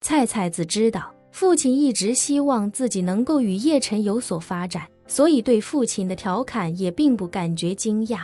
菜菜子知道父亲一直希望自己能够与叶晨有所发展，所以对父亲的调侃也并不感觉惊讶，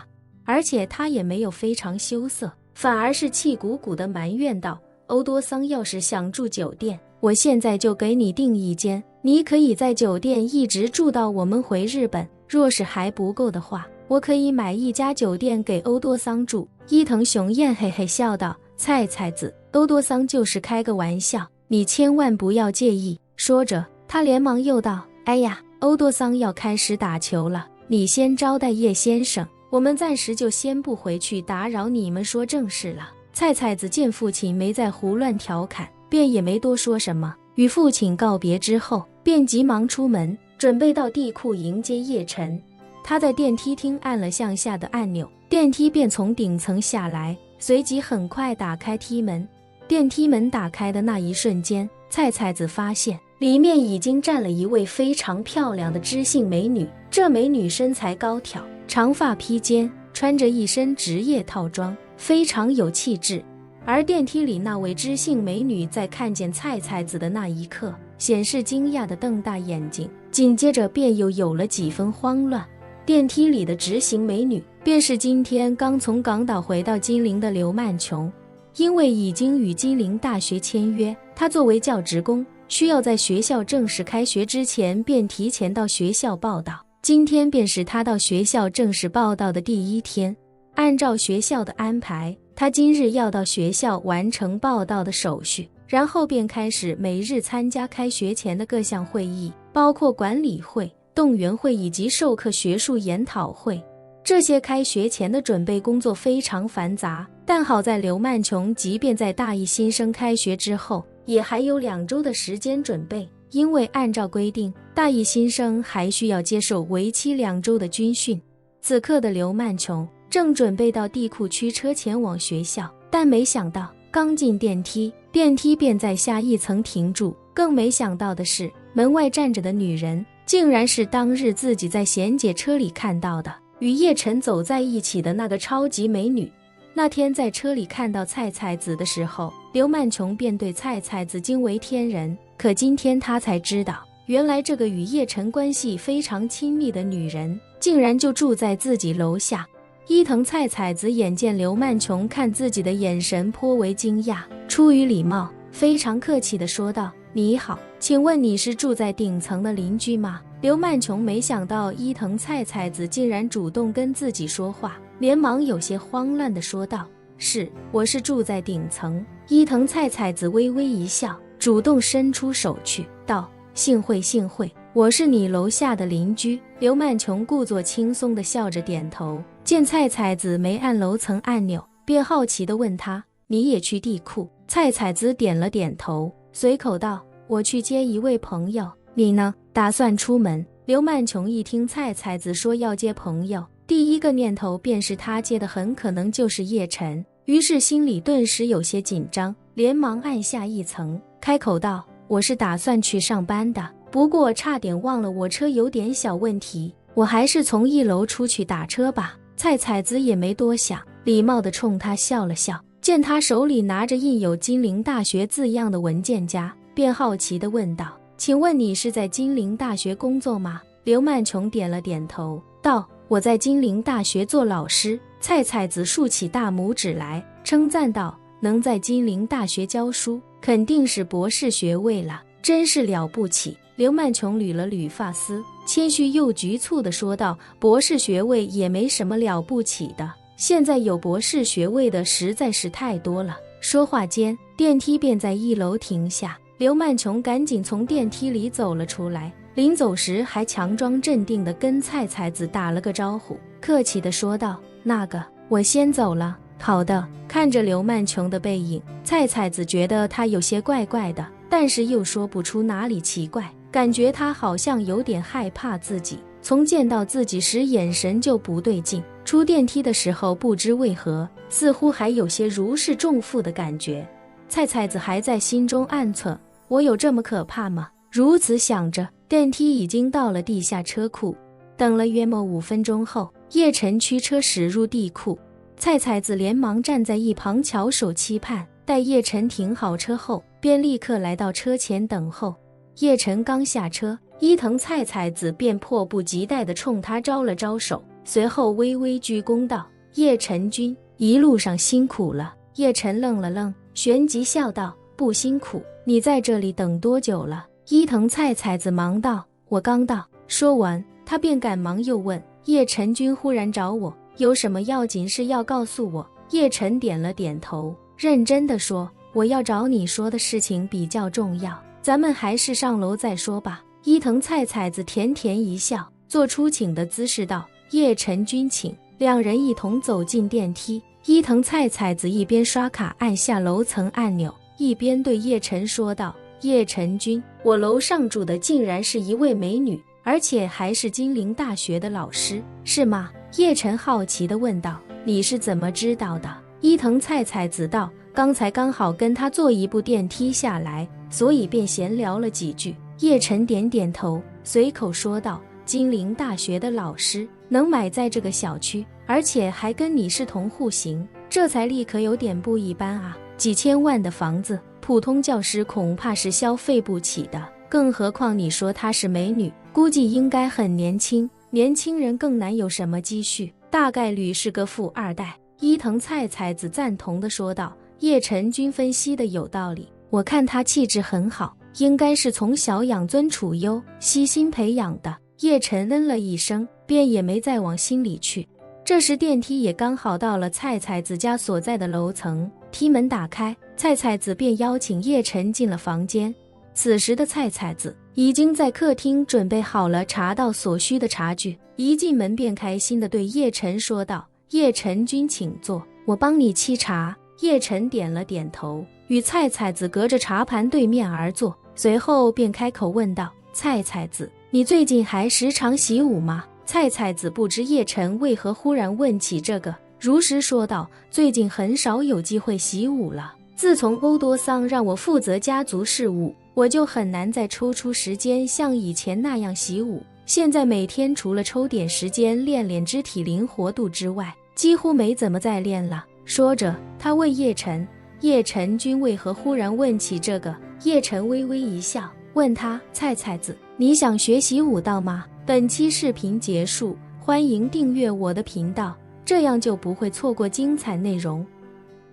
而且他也没有非常羞涩，反而是气鼓鼓地埋怨道：欧多桑要是想住酒店，我现在就给你订一间，你可以在酒店一直住到我们回日本，若是还不够的话，我可以买一家酒店给欧多桑住。伊藤雄彦嘿嘿笑道：菜菜子，欧多桑就是开个玩笑，你千万不要介意。说着他连忙又道：哎呀，欧多桑要开始打球了，你先招待叶先生，我们暂时就先不回去打扰你们说正事了。菜菜子见父亲没再胡乱调侃，便也没多说什么，与父亲告别之后便急忙出门，准备到地库迎接叶晨。他在电梯厅按了向下的按钮，电梯便从顶层下来，随即很快打开梯门。电梯门打开的那一瞬间，菜菜子发现里面已经站了一位非常漂亮的知性美女。这美女身材高挑，长发披肩，穿着一身职业套装，非常有气质。而电梯里那位知性美女在看见菜菜子的那一刻，显示惊讶地瞪大眼睛，紧接着便又有了几分慌乱。电梯里的执行美女便是今天刚从港岛回到金陵的刘曼琼。因为已经与金陵大学签约，她作为教职工，需要在学校正式开学之前便提前到学校报到。今天便是她到学校正式报到的第一天。按照学校的安排，她今日要到学校完成报到的手续，然后便开始每日参加开学前的各项会议，包括管理会、动员会以及授课学术研讨会。这些开学前的准备工作非常繁杂，但好在刘曼琼即便在大一新生开学之后，也还有2周的时间准备，因为按照规定，大一新生还需要接受为期2周的军训。此刻的刘曼琼正准备到地库驱车前往学校，但没想到刚进电梯，电梯便在下一层停住。更没想到的是，门外站着的女人竟然是当日自己在贤姐车里看到的，与叶晨走在一起的那个超级美女。那天在车里看到菜菜子的时候，刘曼琼便对菜菜子惊为天人，可今天她才知道，原来这个与叶晨关系非常亲密的女人竟然就住在自己楼下。伊藤菜菜子眼见刘曼琼看自己的眼神颇为惊讶，出于礼貌非常客气地说道：你好，请问你是住在顶层的邻居吗？刘曼琼没想到伊藤菜菜子竟然主动跟自己说话，连忙有些慌乱地说道：是，我是住在顶层。伊藤菜菜子微微一笑，主动伸出手去道：幸会幸会，我是你楼下的邻居。刘曼琼故作轻松地笑着点头，见菜菜子没按楼层按钮，便好奇地问她：你也去地库？菜菜子点了点头，随口道：我去接一位朋友。你呢？打算出门？刘曼琼一听菜菜子说要接朋友，第一个念头便是他接的很可能就是叶晨，于是心里顿时有些紧张，连忙按下一层，开口道：我是打算去上班的，不过差点忘了我车有点小问题，我还是从1楼出去打车吧。菜菜子也没多想，礼貌地冲他笑了笑，见他手里拿着印有金陵大学字样的文件夹，便好奇地问道：请问你是在金陵大学工作吗？刘曼琼点了点头，道：我在金陵大学做老师。菜菜子竖起大拇指来，称赞道：能在金陵大学教书，肯定是博士学位了，真是了不起。刘曼琼捋了捋发丝，谦虚又局促地说道：博士学位也没什么了不起的，现在有博士学位的实在是太多了。说话间，电梯便在1楼停下，刘曼琼赶紧从电梯里走了出来，临走时还强装镇定地跟菜菜子打了个招呼，客气地说道：那个，我先走了。好的。看着刘曼琼的背影，菜菜子觉得她有些怪怪的，但是又说不出哪里奇怪，感觉她好像有点害怕自己，从见到自己时眼神就不对劲，出电梯的时候不知为何似乎还有些如释重负的感觉。菜菜子还在心中暗忖：我有这么可怕吗？如此想着，电梯已经到了地下车库。等了约莫5分钟后，叶晨驱车驶入地库，菜菜子连忙站在一旁翘首期盼。待叶晨停好车后，便立刻来到车前等候。叶晨刚下车，伊藤菜菜子便迫不及待地冲他招了招手，随后微微鞠躬道：“叶晨君，一路上辛苦了。”叶晨愣了愣，旋即笑道：“不辛苦，你在这里等多久了？”伊藤菜菜子忙道：“我刚到。”说完，他便赶忙又问：“叶晨君忽然找我，有什么要紧事要告诉我？”叶晨点了点头，认真地说：“我要找你说的事情比较重要，咱们还是上楼再说吧。”伊藤菜菜子甜甜一笑，做出请的姿势道：“叶晨君请。”两人一同走进电梯。伊藤菜菜子一边刷卡按下楼层按钮，一边对叶晨说道：“叶晨君，我楼上住的竟然是一位美女，而且还是金陵大学的老师，是吗？”叶晨好奇地问道：“你是怎么知道的？”伊藤菜菜子道：“刚才刚好跟他坐一部电梯下来，所以便闲聊了几句。”叶晨点点头，随口说道：“金陵大学的老师能买在这个小区，而且还跟你是同户型，这财力可有点不一般啊！几千万的房子，普通教师恐怕是消费不起的，更何况你说她是美女，估计应该很年轻，年轻人更难有什么积蓄，大概率是个富二代。”伊藤菜菜子赞同地说道：“叶晨君分析的有道理，我看他气质很好，应该是从小养尊处优，悉心培养的。”叶晨嗯了一声，便也没再往心里去。这时电梯也刚好到了菜菜子家所在的楼层，梯门打开，菜菜子便邀请叶晨进了房间。此时的菜菜子已经在客厅准备好了茶道所需的茶具，一进门便开心地对叶晨说道：“叶晨君请坐，我帮你沏茶。”叶晨点了点头，与菜菜子隔着茶盘对面而坐，随后便开口问道：“菜菜子，你最近还时常习武吗？”菜菜子不知叶晨为何忽然问起这个，如实说道：“最近很少有机会习武了，自从欧多桑让我负责家族事务，我就很难再抽出时间像以前那样习武。现在每天除了抽点时间练练肢体灵活度之外，几乎没怎么再练了。”说着，他问叶晨：“叶晨君为何忽然问起这个？”叶晨微微一笑，问他：“菜菜子，你想学习武道吗？”本期视频结束，欢迎订阅我的频道，这样就不会错过精彩内容。